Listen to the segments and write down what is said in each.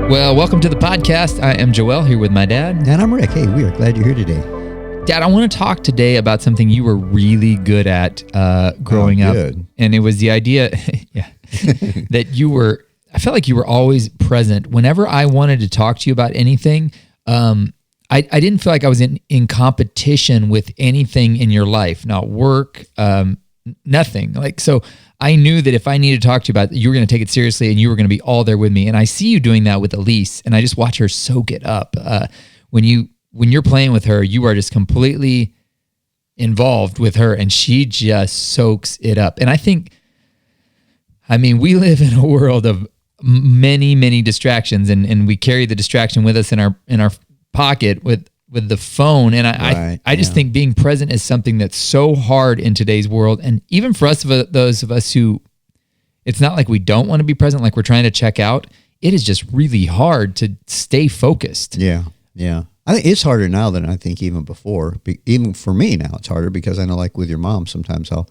Well, welcome to the podcast. I am Joel here with my dad. And I'm Rick. Hey, we are glad you're here today. Dad, I want to talk today about something you were really good at growing up. And it was the idea that I felt like you were always present. Whenever I wanted to talk to you about anything, I didn't feel like I was in competition with anything in your life, not work, nothing. So I knew that if I needed to talk to you about it, you were going to take it seriously and you were going to be all there with me. And I see you doing that with Elise, and I just watch her soak it up. When you're playing with her, you are just completely involved with her, and she just soaks it up. And we live in a world of many, many distractions, and we carry the distraction with us in our pocket with the phone. And I just think being present is something that's so hard in today's world. And even for us, those of us who, it's not like we don't want to be present, like we're trying to check out. It is just really hard to stay focused. Yeah. I think it's harder now than I think even before. Even for me now, it's harder because I know, like with your mom, sometimes I'll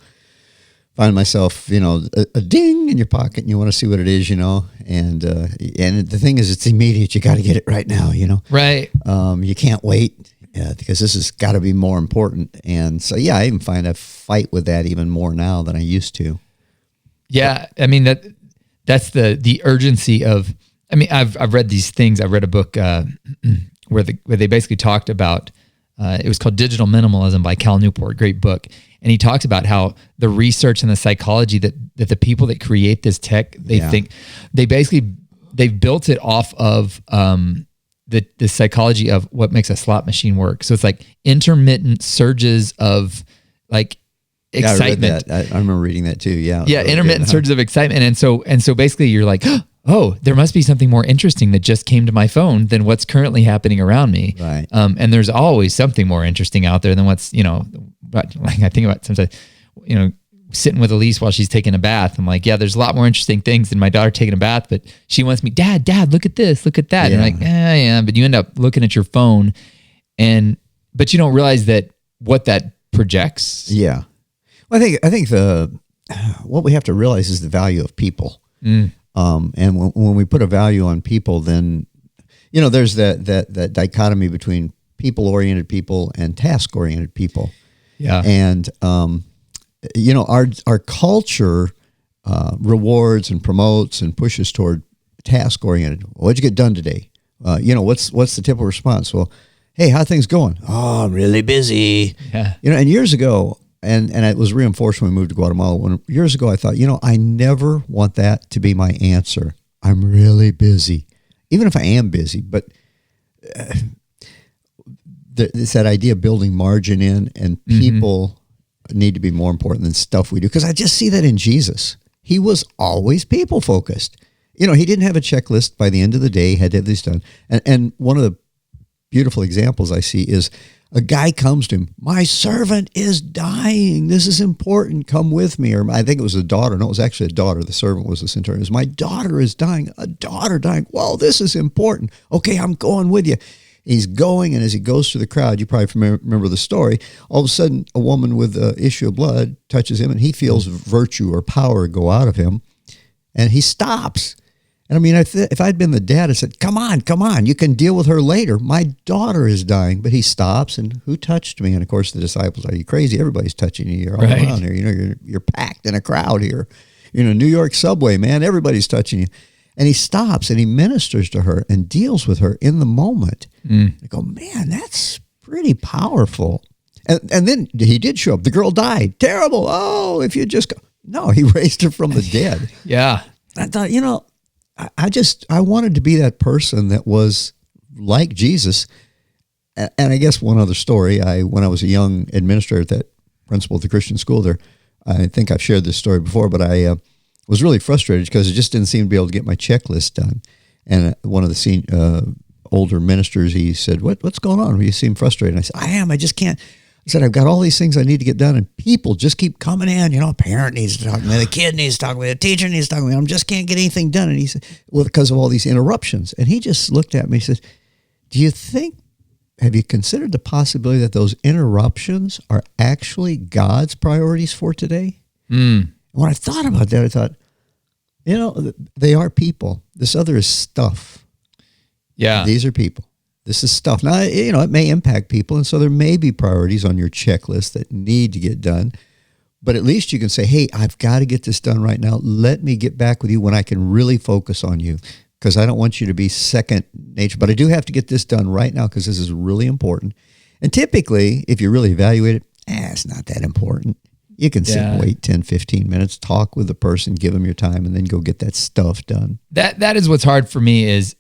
find myself, a ding in your pocket, and you want to see what it is, and the thing is, it's immediate. You got to get it right now, Right. You can't wait because this has got to be more important. And so, I even find I fight with that even more now than I used to. Yeah. That's the urgency of, I've read these things. I read a book where they basically talked about, it was called Digital Minimalism by Cal Newport, great book. And he talks about how the research and the psychology that the people that create this tech, think they've built it off of the psychology of what makes a slot machine work. So it's like intermittent surges of like excitement. I remember reading that too. Yeah. Yeah. Intermittent surges of excitement. And so basically you're like, oh, there must be something more interesting that just came to my phone than what's currently happening around me. Right. And there's always something more interesting out there than what's, like I think about sometimes, sitting with Elise while she's taking a bath. I'm like, there's a lot more interesting things than my daughter taking a bath, but she wants me, Dad, look at this, look at that. Yeah. And I'm like, yeah, but you end up looking at your phone but you don't realize that what that projects. Yeah. Well, I think what we have to realize is the value of people. And when we put a value on people, then, there's that dichotomy between people-oriented people and task-oriented people. Yeah. And, our culture rewards and promotes and pushes toward task-oriented. What'd you get done today? What's the typical response? Well, hey, how are things going? Oh, I'm really busy. Yeah. And years ago, and it was reinforced when we moved to Guatemala. Years ago, I thought, I never want that to be my answer. I'm really busy, even if I am busy. But it's that idea of building margin in, and people need to be more important than stuff we do. Because I just see that in Jesus. He was always people focused. He didn't have a checklist by the end of the day. He had to have this done. And one of the beautiful examples I see is a guy comes to him, my servant is dying. This is important. Come with me. Or I think it was a daughter. No, it was actually a daughter. The servant was the centurion. It was, my daughter is dying. A daughter dying. Whoa, this is important. Okay, I'm going with you. He's going, and as he goes through the crowd, you probably remember the story, all of a sudden a woman with an issue of blood touches him, and he feels virtue or power go out of him, and he stops. And if I'd been the dad, I said, come on, you can deal with her later. My daughter is dying. But he stops, and who touched me? And of course the disciples, are you crazy? Everybody's touching you. You're all around here. You're packed in a crowd here. New York subway, man, everybody's touching you. And he stops and he ministers to her and deals with her in the moment. I go, man, that's pretty powerful. And then he did show up. The girl died. Terrible. Oh, if you just go. No, he raised her from the dead. Yeah. I thought, I wanted to be that person that was like Jesus. And I guess one other story, when I was a young administrator at that principal at the Christian school there, I think I've shared this story before, but I was really frustrated because I just didn't seem to be able to get my checklist done. And one of the older ministers, he said, what's going on? You seem frustrated. And I said, I am. I just can't. I said, I've got all these things I need to get done, and people just keep coming in. A parent needs to talk to me, the kid needs to talk to me, the teacher needs to talk to me. I just can't get anything done. And he said, well, because of all these interruptions. And he just looked at me and said, have you considered the possibility that those interruptions are actually God's priorities for today? And when I thought about that, I thought, they are people. This other is stuff. Yeah. These are people. This is stuff. Now, it may impact people, and so there may be priorities on your checklist that need to get done. But at least you can say, hey, I've got to get this done right now. Let me get back with you when I can really focus on you, because I don't want you to be second nature. But I do have to get this done right now because this is really important. And typically, if you really evaluate it, it's not that important. You can sit and wait 10, 15 minutes, talk with the person, give them your time, and then go get that stuff done. That is what's hard for me is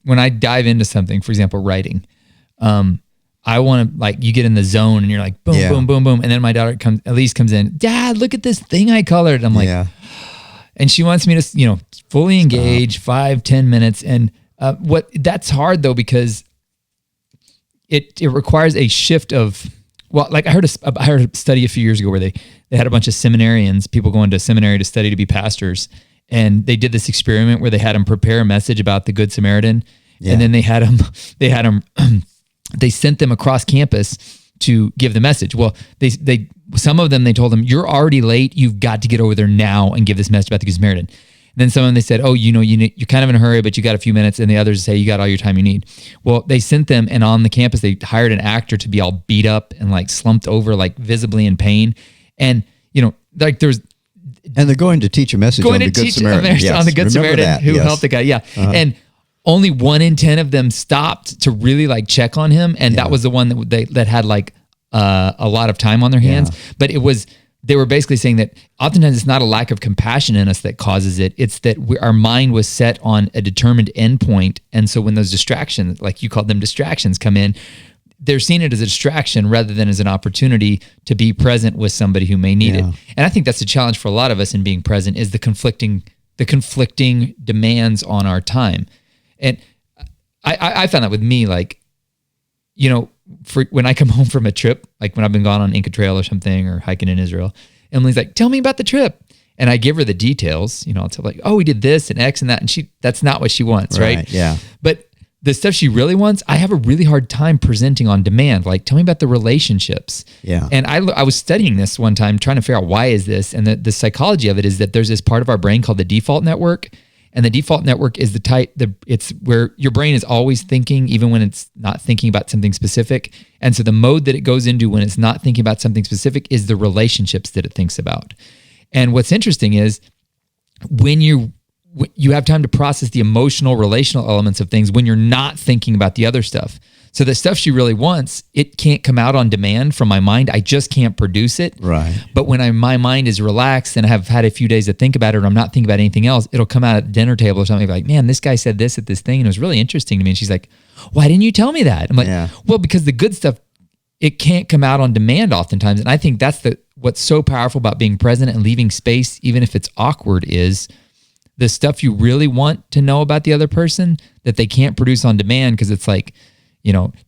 when I dive into something, for example, writing, I want to, like, you get in the zone and you're like, boom, boom, boom, boom. And then my daughter comes in, Dad, look at this thing I colored. I'm like, and she wants me to, fully engage 5-10 minutes. And that's hard though, because it requires a shift of, well, like I heard a study a few years ago where they had a bunch of seminarians, people going to seminary to study to be pastors. And they did this experiment where they had them prepare a message about the Good Samaritan. Yeah. And then they sent them across campus to give the message. Well, some of them, they told them, you're already late. You've got to get over there now and give this message about the Good Samaritan. And then some of them, they said, oh, you're kind of in a hurry, but you got a few minutes. And the others say, you got all your time you need. Well, they sent them, and on the campus, they hired an actor to be all beat up and like slumped over, like visibly in pain. And, like there's, and they're going to teach a message on the Good Samaritan. Yes. On the Good Samaritan who helped the guy. Yeah. Uh-huh. And only 1 in 10 of them stopped to really like check on him. And that was the one that had like a lot of time on their hands. Yeah. But they were basically saying that oftentimes it's not a lack of compassion in us that causes it. It's that our mind was set on a determined endpoint. And so when those distractions, like you called them distractions, come in, they're seeing it as a distraction rather than as an opportunity to be present with somebody who may need it. And I think that's the challenge for a lot of us in being present, is the conflicting demands on our time. And I found that with me, like, when I come home from a trip, like when I've been gone on Inca Trail or something, or hiking in Israel, Emily's like, tell me about the trip. And I give her the details, I'll tell like, oh, we did this and X and that. And that's not what she wants. Right. Yeah. But the stuff she really wants, I have a really hard time presenting on demand. Like, tell me about the relationships. Yeah. And I was studying this one time, trying to figure out why is this. And the psychology of it is that there's this part of our brain called the default network. And the default network is it's where your brain is always thinking, even when it's not thinking about something specific. And so the mode that it goes into when it's not thinking about something specific is the relationships that it thinks about. And what's interesting is when you have time to process the emotional, relational elements of things when you're not thinking about the other stuff. So the stuff she really wants, it can't come out on demand from my mind. I just can't produce it. Right. But when my mind is relaxed and I have had a few days to think about it, or I'm not thinking about anything else, it'll come out at the dinner table or something like, man, this guy said this at this thing, and it was really interesting to me. And she's like, why didn't you tell me that? I'm like, well, because the good stuff, it can't come out on demand oftentimes. And I think that's what's so powerful about being present and leaving space, even if it's awkward, is the stuff you really want to know about the other person that they can't produce on demand, because it's like,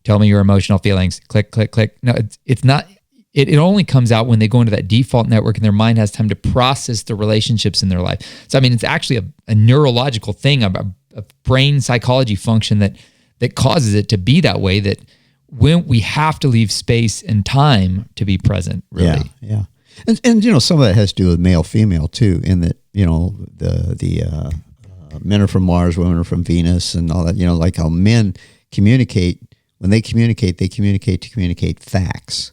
tell me your emotional feelings, click, click, click. No, it's not. It only comes out when they go into that default network and their mind has time to process the relationships in their life. So, I mean, it's actually a neurological thing, a brain psychology function that causes it to be that way, that when we have to leave space and time to be present, really. Yeah. And some of that has to do with male, female too, in that, the men are from Mars, women are from Venus, and all that, like how men communicate. When they communicate to communicate facts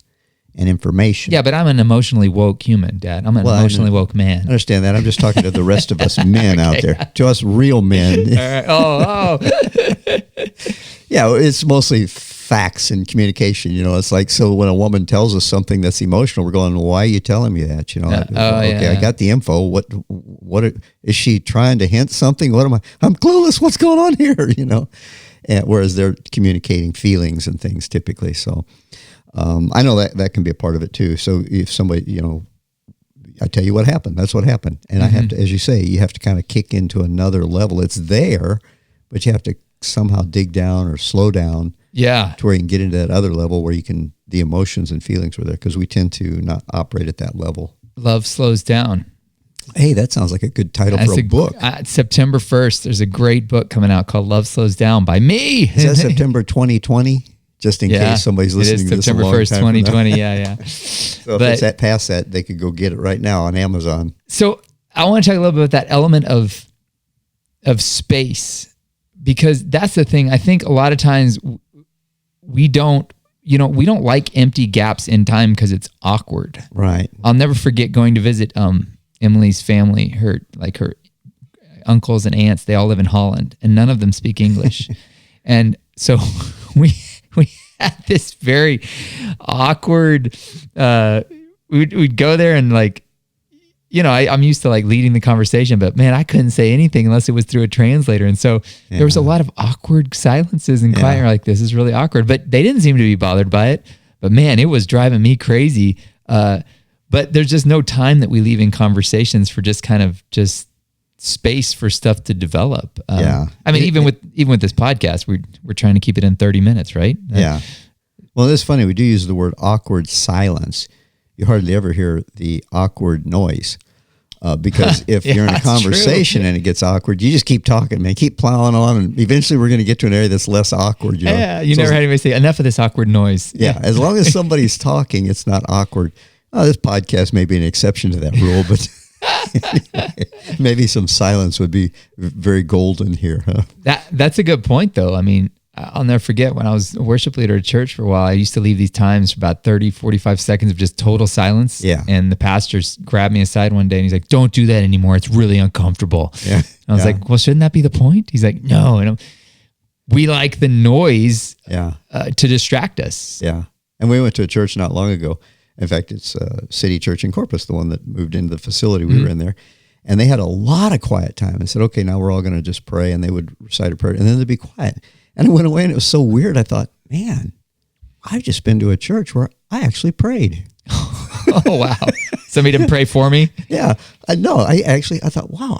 and information. Yeah, but I'm an emotionally woke human, Dad. I'm an emotionally woke man. I understand that. I'm just talking to the rest of us men out there. To us real men. Oh. Yeah, it's mostly facts and communication. It's like, so when a woman tells us something that's emotional, we're going, why are you telling me that? I got the info. What is she trying to hint something? I'm clueless. What's going on here? And whereas they're communicating feelings and things typically. So I know that can be a part of it too. So if somebody, I tell you what happened, that's what happened. And I have to, as you say, you have to kind of kick into another level. It's there, but you have to somehow dig down or slow down. Yeah. To where you can get into that other level where the emotions and feelings were there, because we tend to not operate at that level. Love slows down. Hey, that sounds like a good title for a book. September 1st, there's a great book coming out called Love Slows Down by me. Is that September 2020? just in case somebody's listening to this September 1st, 2020. Yeah. So if it's past that, they could go get it right now on Amazon. So I want to talk a little bit about that element of space, because that's the thing. I think a lot of times we don't like empty gaps in time because it's awkward. Right. I'll never forget going to visit Emily's family, her uncles and aunts. They all live in Holland, and none of them speak English. And so we had this very awkward, we'd go there and I'm used to leading the conversation, but man, I couldn't say anything unless it was through a translator. And so there was a lot of awkward silences and quiet. You're like, this is really awkward, but they didn't seem to be bothered by it. But man, it was driving me crazy. But there's just no time that we leave in conversations for just kind of just space for stuff to develop. I mean, even with this podcast, we're trying to keep it in 30 minutes, right? Yeah. Well, it's funny. We do use the word awkward silence. You hardly ever hear the awkward noise because if you're in a conversation and it gets awkward, you just keep talking, man. Keep plowing on, and eventually we're going to get to an area that's less awkward. Yeah, you never had anybody say, enough of this awkward noise. Yeah, as long as somebody's talking, it's not awkward. This podcast may be an exception to that rule, but maybe some silence would be very golden here. Huh? That's a good point, though. I mean, I'll never forget when I was a worship leader at church for a while, I used to leave these times for about 30, 45 seconds of just total silence. Yeah. And the pastor grabbed me aside one day and he's like, don't do that anymore. It's really uncomfortable. Yeah. And I was like, well, shouldn't that be the point? He's like, no. And we like the noise to distract us. Yeah. And we went to a church not long ago. In fact, it's City Church in Corpus, the one that moved into the facility we were in there. And they had a lot of quiet time. I said, okay, now we're all going to just pray. And they would recite a prayer and then they'd be quiet. And I went away and it was so weird. I thought, man, I've just been to a church where I actually prayed. Oh, wow. Somebody didn't pray for me? Yeah. I thought, wow,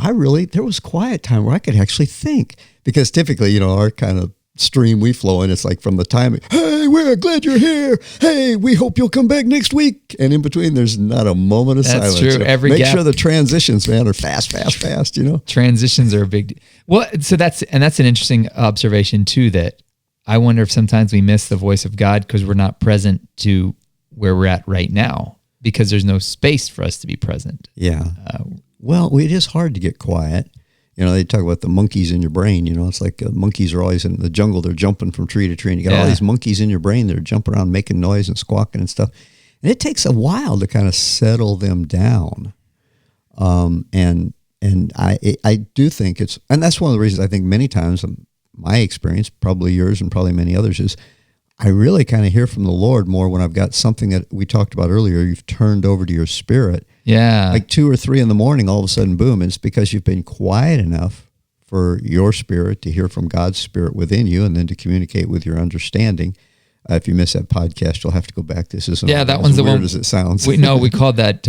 there was quiet time where I could actually think. Because typically, our kind of stream we flow in, it's like from the time, hey, we're glad you're here. Hey, we hope you'll come back next week. And in between, there's not a moment of silence. That's true. Make sure the transitions, man, are fast. Transitions are a big. Well, so that's an interesting observation too, that I wonder if sometimes we miss the voice of God because we're not present to where we're at right now because there's no space for us to be present. Yeah. Well, it is hard to get quiet. They talk about the monkeys in your brain. It's like monkeys are always in the jungle. They're jumping from tree to tree. And you got all these monkeys in your brain that are jumping around, making noise and squawking and stuff. And it takes a while to kind of settle them down. And I do think and that's one of the reasons I think many times, my experience, probably yours and probably many others, is I really kind of hear from the Lord more when I've got something that we talked about earlier. You've turned over to your spirit. Yeah. Like 2 or 3 in the morning, all of a sudden, boom, it's because you've been quiet enough for your spirit to hear from God's spirit within you and then to communicate with your understanding. If you miss that podcast, you'll have to go back. This isn't that one's as the weird one as it sounds. We called that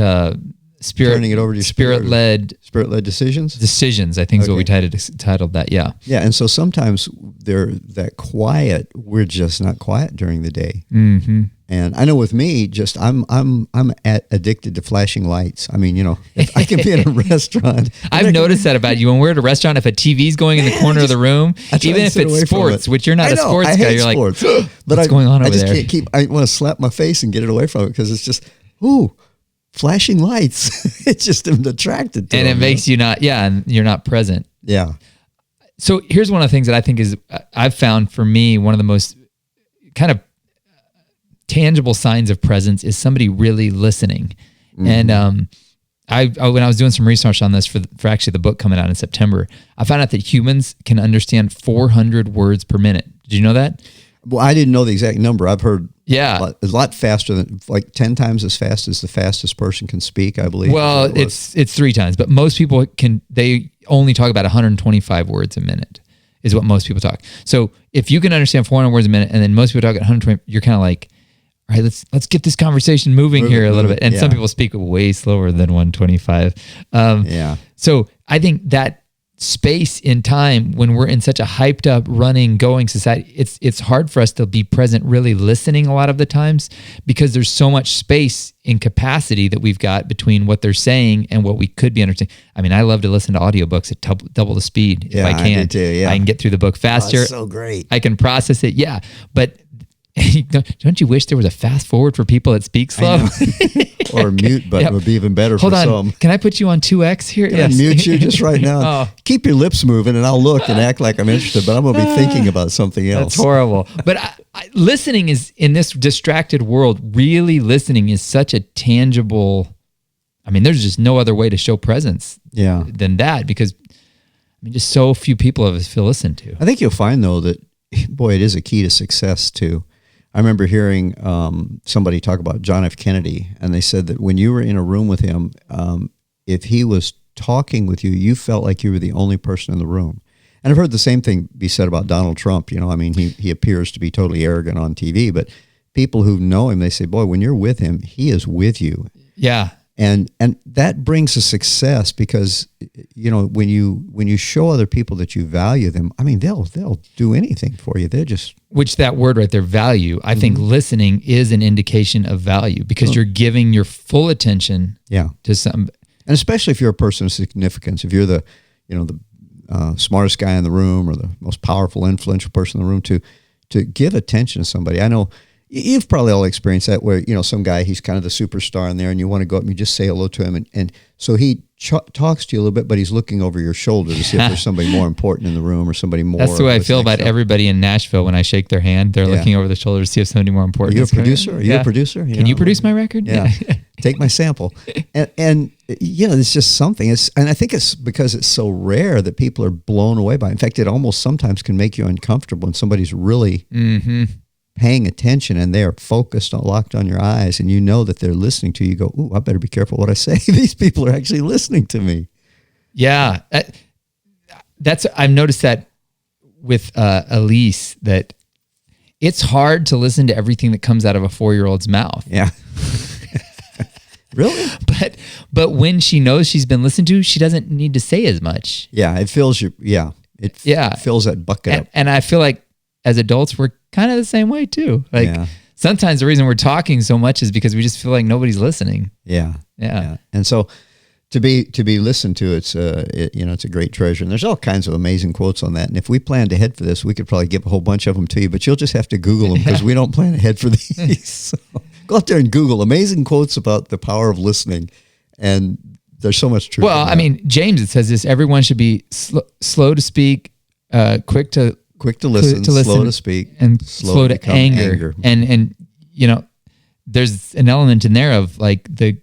spirit. Turning it over to your spirit-led decisions. Decisions, I think is what we titled that. Yeah. Yeah. And so sometimes they're that quiet. We're just not quiet during the day. Mm-hmm. And I know with me, just I'm addicted to flashing lights. I mean, if I can be in a restaurant. I've noticed that about you. When we're at a restaurant, if a TV's going in the corner of the room, even if it's sports, which you're not a sports guy, you're sports. like, what's going on over there? I just can't I want to slap my face and get it away from it because it's just, flashing lights. It's just I'm attracted to and them, it makes you not, and you're not present. Yeah. So here's one of the things that I think I've found for me, one of the most kind of tangible signs of presence is somebody really listening. Mm-hmm. And when I was doing some research on this for actually the book coming out in September, I found out that humans can understand 400 words per minute. Did you know that? Well, I didn't know the exact number. I've heard a lot faster than, like 10 times as fast as the fastest person can speak, I believe. Well, it's 3 times, but most people they only talk about 125 words a minute is what most people talk. So if you can understand 400 words a minute and then most people talk at 120, you're kind of like, all right, let's get this conversation moving here a little bit. And some people speak way slower than 125. So I think that space in time, when we're in such a hyped up, running, going society, it's hard for us to be present, really listening a lot of the times because there's so much space in capacity that we've got between what they're saying and what we could be understanding. I mean, I love to listen to audiobooks at double the speed if I can. I do too, I can get through the book faster. Oh, so great. I can process it. Yeah. But Don't you wish there was a fast forward for people that speak slow? Or a mute button would be even better for some. Hold on. Can I put you on 2X here? Can I mute you just right now? Keep your lips moving and I'll look and act like I'm interested, but I'm going to be thinking about something else. That's horrible. But listening is, in this distracted world, really listening is such a tangible, I mean, there's just no other way to show presence than that, because just so few people of us feel listened to. I think you'll find, though, that, boy, it is a key to success, too. I remember hearing somebody talk about John F. Kennedy, and they said that when you were in a room with him, if he was talking with you, you felt like you were the only person in the room. And I've heard the same thing be said about Donald Trump. He appears to be totally arrogant on TV, but people who know him, they say, boy, when you're with him, he is with you. Yeah. And that brings a success, because when you show other people that you value them, I mean, they'll do anything for you. They're just, which that word right there, value. I think listening is an indication of value, because you're giving your full attention to some, and especially if you're a person of significance, if you're the smartest guy in the room or the most powerful, influential person in the room, to give attention to somebody. I know. You've probably all experienced that, where, some guy, he's kind of the superstar in there, and you want to go up and you just say hello to him. And so he talks to you a little bit, but he's looking over your shoulder to see if there's somebody more important in the room or somebody more. That's the way I feel about everybody in Nashville. When I shake their hand, they're looking over the shoulder to see if somebody more important. Are you a producer? Are you a producer? Can you produce my record? Yeah. Take my sample. And it's just something. And I think it's because it's so rare that people are blown away by it. In fact, it almost sometimes can make you uncomfortable when somebody's really paying attention and they're focused on, locked on your eyes, and you know that they're listening to you. Go, ooh, I better be careful what I say. These people are actually listening to me. Yeah. I've noticed that with Elise, that it's hard to listen to everything that comes out of a 4-year-old's mouth. Yeah. Really? But when she knows she's been listened to, she doesn't need to say as much. Yeah. It fills you. Yeah. It fills that bucket up. And I feel like as adults, we're kind of the same way too. Sometimes the reason we're talking so much is because we just feel like nobody's listening. Yeah. And so to be listened to, it's a great treasure. And there's all kinds of amazing quotes on that. And if we planned ahead for this, we could probably give a whole bunch of them to you, but you'll just have to Google them, because we don't plan ahead for these. So go out there and Google amazing quotes about the power of listening. And there's so much truth. Well, I mean, James, it says this: everyone should be slow to speak, quick to listen, slow to speak, and slow to anger. And there's an element in there of like the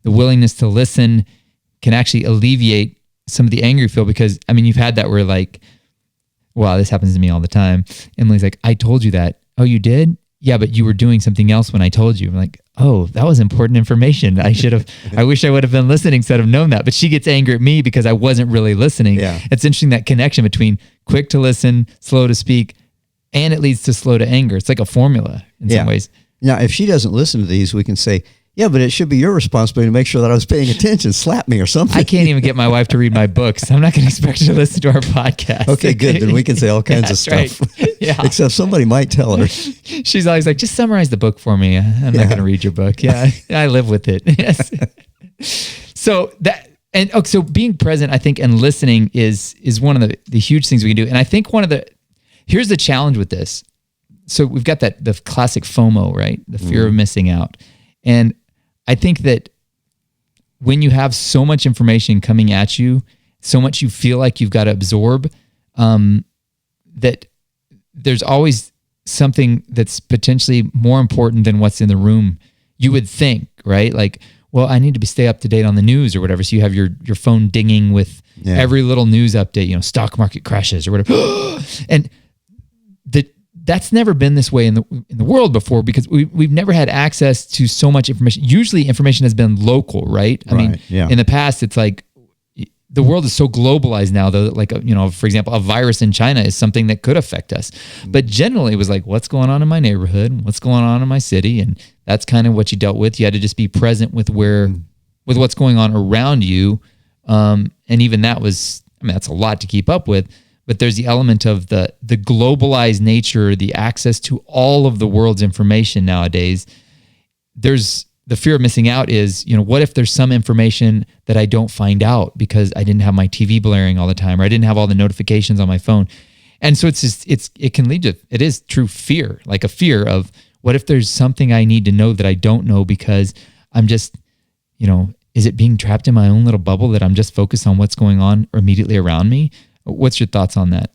willingness to listen can actually alleviate some of the anger you feel, because you've had that where like, wow, this happens to me all the time. Emily's like, I told you that. Oh, you did? Yeah, but you were doing something else when I told you. I'm like, oh, that was important information. I wish I would have been listening instead of known that. But she gets angry at me because I wasn't really listening. Yeah. It's interesting, that connection between quick to listen, slow to speak, and it leads to slow to anger. It's like a formula in some ways. Now, if she doesn't listen to these, we can say, yeah, but it should be your responsibility to make sure that I was paying attention. Slap me or something. I can't even get my wife to read my books. I'm not going to expect her to listen to our podcast. Okay, good. Then we can say all kinds of stuff. Right. Yeah. Except somebody might tell her. She's always like, just summarize the book for me. I'm not going to read your book. Yeah, I live with it. Yes. So being present, I think, and listening is one of the huge things we can do. And I think here's the challenge with this. So we've got the classic FOMO, right? The fear of missing out. And I think that when you have so much information coming at you, so much you feel like you've got to absorb, that there's always something that's potentially more important than what's in the room. You would think, right? Like, well, I need to stay up to date on the news or whatever. So you have your phone dinging with every little news update, stock market crashes or whatever. And that's never been this way in the world before, because we've never had access to so much information. Usually information has been local, right? I mean, in the past, it's like the world is so globalized now, though, like, for example, a virus in China is something that could affect us. But generally it was like, what's going on in my neighborhood? What's going on in my city? And that's kind of what you dealt with. You had to just be present with with what's going on around you. And even that was, that's a lot to keep up with. But there's the element of the globalized nature, the access to all of the world's information nowadays. There's the fear of missing out is, what if there's some information that I don't find out because I didn't have my TV blaring all the time, or I didn't have all the notifications on my phone? And so it can lead to, it is true fear, like a fear of what if there's something I need to know that I don't know because I'm just, is it being trapped in my own little bubble that I'm just focused on what's going on immediately around me? What's your thoughts on that?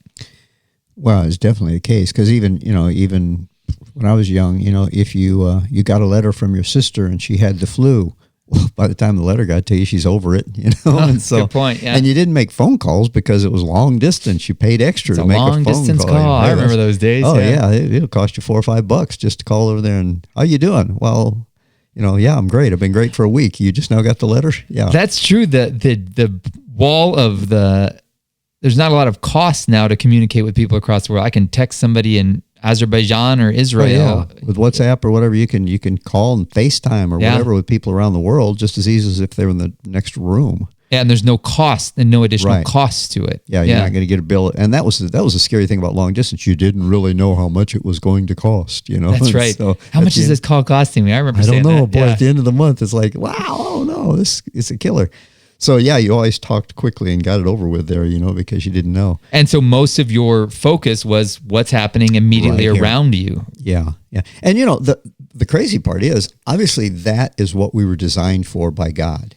Well, it's definitely the case because even when I was young, if you got a letter from your sister and she had the flu, well, by the time the letter got to you, she's over it, And so, good point. Yeah. And you didn't make phone calls because it was long distance. You paid extra to make a phone call. Long distance call. I remember those days. Oh yeah, it'll cost you $4 or $5 just to call over there and how you doing? Well, yeah, I'm great. I've been great for a week. You just now got the letter. Yeah, that's true. The wall of there's not a lot of cost now to communicate with people across the world. I can text somebody in Azerbaijan or Israel. Oh, yeah. With WhatsApp or whatever, you can call and FaceTime or whatever with people around the world just as easy as if they were in the next room. Yeah, and there's no cost and no additional cost to it. Yeah, you're not going to get a bill. And that was a scary thing about long distance. You didn't really know how much it was going to cost. That's right. So how much is this call costing me? I remember saying that. I don't know, boy. At the end of the month, it's like, wow, oh no, this is a killer. So yeah, you always talked quickly and got it over with there, because you didn't know. And so most of your focus was what's happening immediately around you. Yeah, yeah. And the crazy part is, obviously, that is what we were designed for by God.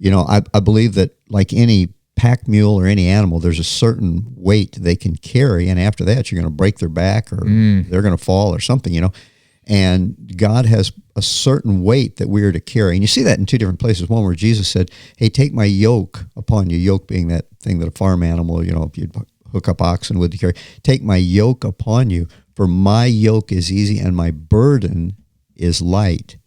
I believe that like any pack mule or any animal, there's a certain weight they can carry, and after that, you're going to break their back or they're going to fall or something, And God has a certain weight that we are to carry. And you see that in two different places. One where Jesus said, hey, take my yoke upon you. Yoke being that thing that a farm animal, if you'd hook up oxen with to carry. Take my yoke upon you, for my yoke is easy and my burden is light.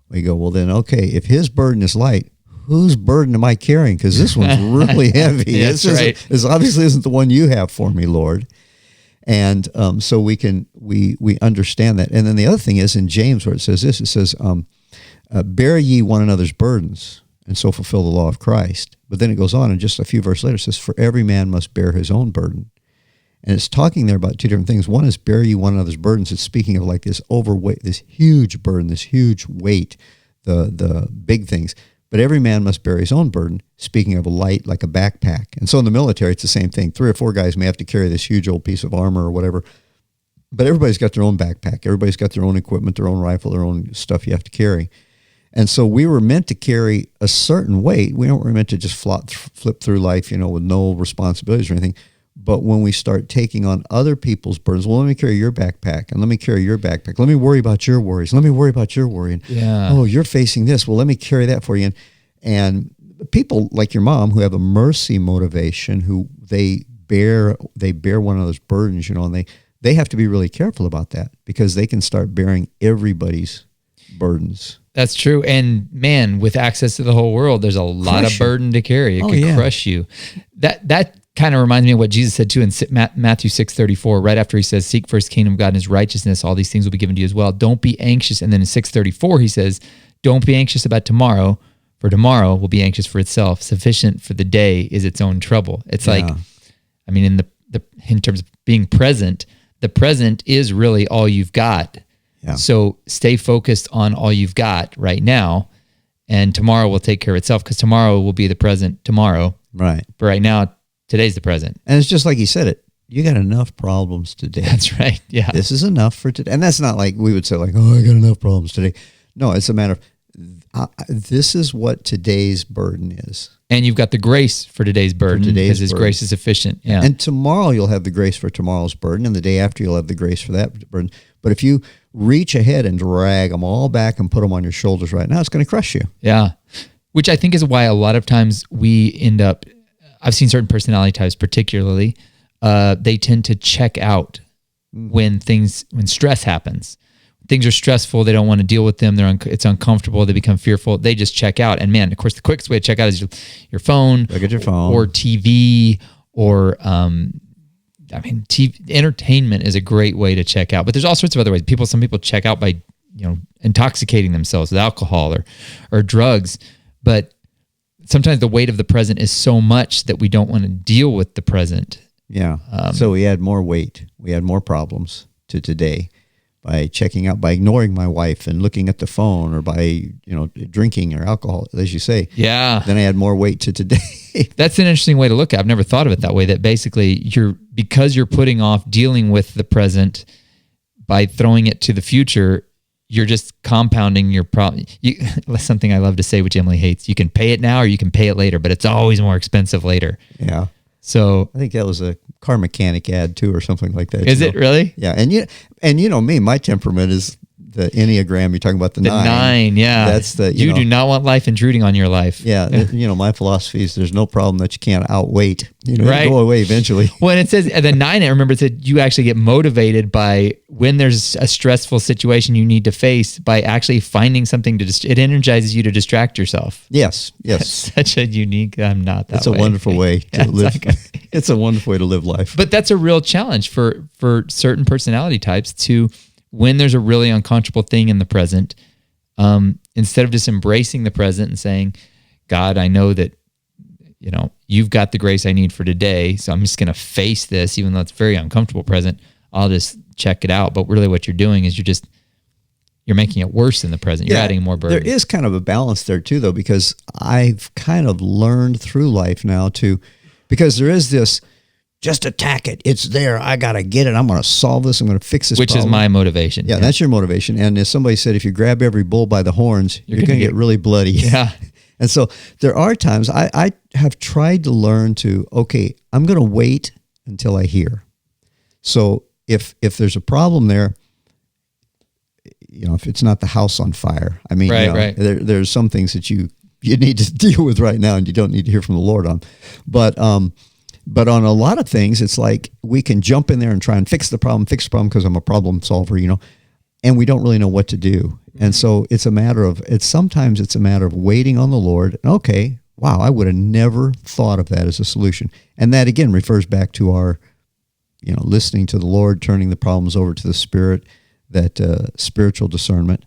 We go, well then, okay, if his burden is light, whose burden am I carrying? Because this one's really heavy. That's right. This obviously isn't the one you have for me, Lord. And so we understand that. And then the other thing is in James where it says this, it says, bear ye one another's burdens and so fulfill the law of Christ. But then it goes on and just a few verses later it says, for every man must bear his own burden. And it's talking there about two different things. One is bear ye one another's burdens. It's speaking of like this overweight, this huge burden, this huge weight, the big things. But every man must bear his own burden, speaking of a light like a backpack. And so in the military, it's the same thing. 3 or 4 guys may have to carry this huge old piece of armor or whatever, but everybody's got their own backpack. Everybody's got their own equipment, their own rifle, their own stuff you have to carry. And so we were meant to carry a certain weight. We weren't meant to just flip through life, with no responsibilities or anything. But when we start taking on other people's burdens, well, let me carry your backpack and let me carry your backpack. Let me worry about your worries. Let me worry about your worry. And, oh, you're facing this. Well, let me carry that for you. And people like your mom who have a mercy motivation, who they bear one another's burdens, and they have to be really careful about that because they can start bearing everybody's burdens. That's true. And man, with access to the whole world, there's a lot of burden to carry. It could crush you. That kind of reminds me of what Jesus said too in Matthew 6:34, right after he says, seek first the kingdom of God and his righteousness, all these things will be given to you as well. Don't be anxious. And then in 6:34, he says, don't be anxious about tomorrow, for tomorrow will be anxious for itself. Sufficient for the day is its own trouble. It's like, I mean, in terms of being present, the present is really all you've got. Yeah. So stay focused on all you've got right now, and tomorrow will take care of itself because tomorrow will be the present tomorrow. Right. But right now, today's the present. And it's just like he said it. You got enough problems today. That's right. Yeah. This is enough for today. And that's not like we would say like, oh, I got enough problems today. No, it's a matter of this is what today's burden is. And you've got the grace for today's burden because his grace is sufficient. Yeah. And tomorrow you'll have the grace for tomorrow's burden, and the day after you'll have the grace for that burden. But if you reach ahead and drag them all back and put them on your shoulders right now, it's going to crush you. Yeah. Which I think is why a lot of times we end up, I've seen certain personality types particularly, they tend to check out when stress happens. Things are stressful. They don't want to deal with them. It's uncomfortable. They become fearful. They just check out. And man, of course, the quickest way to check out is your phone. Look at your phone. Or TV or, TV, entertainment is a great way to check out. But there's all sorts of other ways. Some people check out by, intoxicating themselves with alcohol or drugs. But sometimes the weight of the present is so much that we don't want to deal with the present. Yeah. So we add more weight. We add more problems to today. by checking out, by ignoring my wife and looking at the phone, or by, drinking or alcohol, as you say. Yeah. Then I add more weight to today. That's an interesting way to look at it. I've never thought of it that way, that basically because you're putting off dealing with the present by throwing it to the future, you're just compounding your problem. Something I love to say, which Emily hates, you can pay it now or you can pay it later, but it's always more expensive later. Yeah. So I think that was a car mechanic ad too, or something like that. Is it really? Yeah. And me, my temperament is the Enneagram. You're talking about the 9. 9, yeah. That's the, you do not want life intruding on your life. Yeah. My philosophy is there's no problem that you can't outweight. Right. It'll go away eventually. When it says the 9, I remember it said you actually get motivated by when there's a stressful situation you need to face, by actually finding something it energizes you to distract yourself. Yes. That's such a unique, I'm not that It's a wonderful way to live. It's a wonderful way to live life. But that's a real challenge for certain personality types to, when there's a really uncomfortable thing in the present, instead of just embracing the present and saying, God, I know that, you've got the grace I need for today, so I'm just going to face this, even though it's very uncomfortable present, I'll just check it out. But really what you're doing is you're making it worse in the present. You're adding more burden. There is kind of a balance there too, though, because I've kind of learned through life now because there is this, just attack it. It's there. I got to get it. I'm going to solve this. I'm going to fix this problem. Which is my motivation. Yeah, that's your motivation. And as somebody said, if you grab every bull by the horns, you're going to get really bloody. Yeah. And so there are times I have tried to learn to, okay, I'm going to wait until I hear. So if there's a problem there, if it's not the house on fire, I mean, right. There's some things that you need to deal with right now and you don't need to hear from the Lord on. But on a lot of things, it's like we can jump in there and try and fix the problem because I'm a problem solver, and we don't really know what to do. And so sometimes it's a matter of waiting on the Lord. Okay, wow, I would have never thought of that as a solution. And that again refers back to our, listening to the Lord, turning the problems over to the Spirit, that spiritual discernment.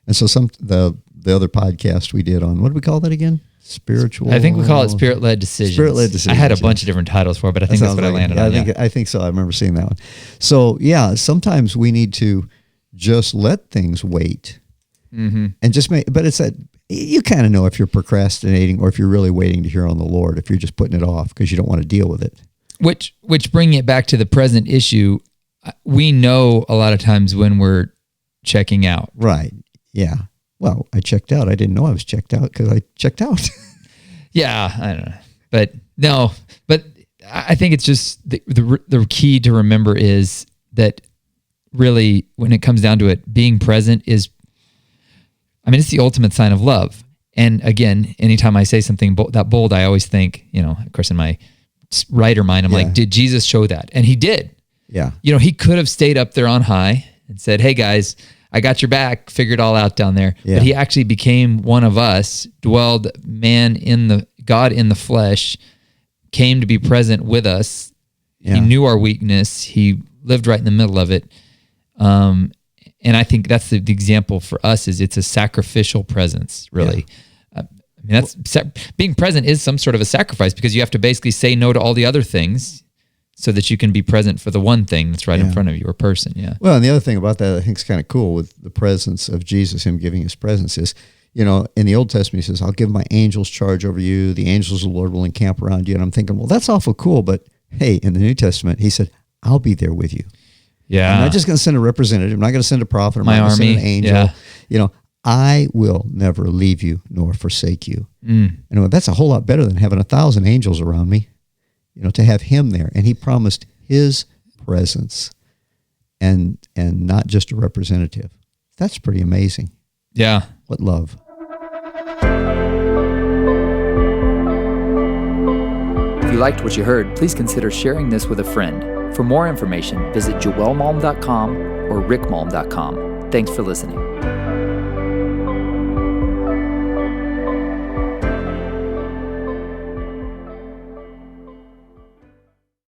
And so the other podcast we did on, what do we call that again? Spiritual. I think we call it spirit-led decisions. Spirit-led decisions. I had a bunch of different titles for it, but I think that's what I landed on. I think so. I remember seeing that one. So yeah, sometimes we need to just let things wait, and just but it's that you kind of know if you're procrastinating or if you're really waiting to hear on the Lord, if you're just putting it off because you don't want to deal with it. Which bringing it back to the present issue, we know a lot of times when we're checking out. Right. Yeah. Well, I checked out. I didn't know I was checked out because I checked out. Yeah, I don't know. But I think it's just the key to remember is that really when it comes down to it, being present it's the ultimate sign of love. And again, anytime I say something that bold, I always think, of course in my writer mind, I'm like, did Jesus show that? And he did. Yeah. He could have stayed up there on high and said, hey guys, I got your back, figured it all out down there. Yeah. But he actually became one of us, dwelled God in the flesh, came to be present with us. Yeah. He knew our weakness. He lived right in the middle of it. And I think that's the example for us is it's a sacrificial presence, really. Yeah. Being present is some sort of a sacrifice because you have to basically say no to all the other things so that you can be present for the one thing that's right in front of you, or person, Well, and the other thing about that I think is kind of cool with the presence of Jesus, him giving his presence is, in the Old Testament, he says, I'll give my angels charge over you. The angels of the Lord will encamp around you. And I'm thinking, well, that's awful cool. But hey, in the New Testament, he said, I'll be there with you. Yeah. I'm not just going to send a representative. I'm not going to send a prophet. I'm not going to send an angel. Yeah. I will never leave you nor forsake you. And that's a whole lot better than having 1,000 angels around me. To have him there. And he promised his presence and not just a representative. That's pretty amazing. Yeah. What love. If you liked what you heard, please consider sharing this with a friend. For more information, visit joelmalm.com or rickmalm.com. Thanks for listening.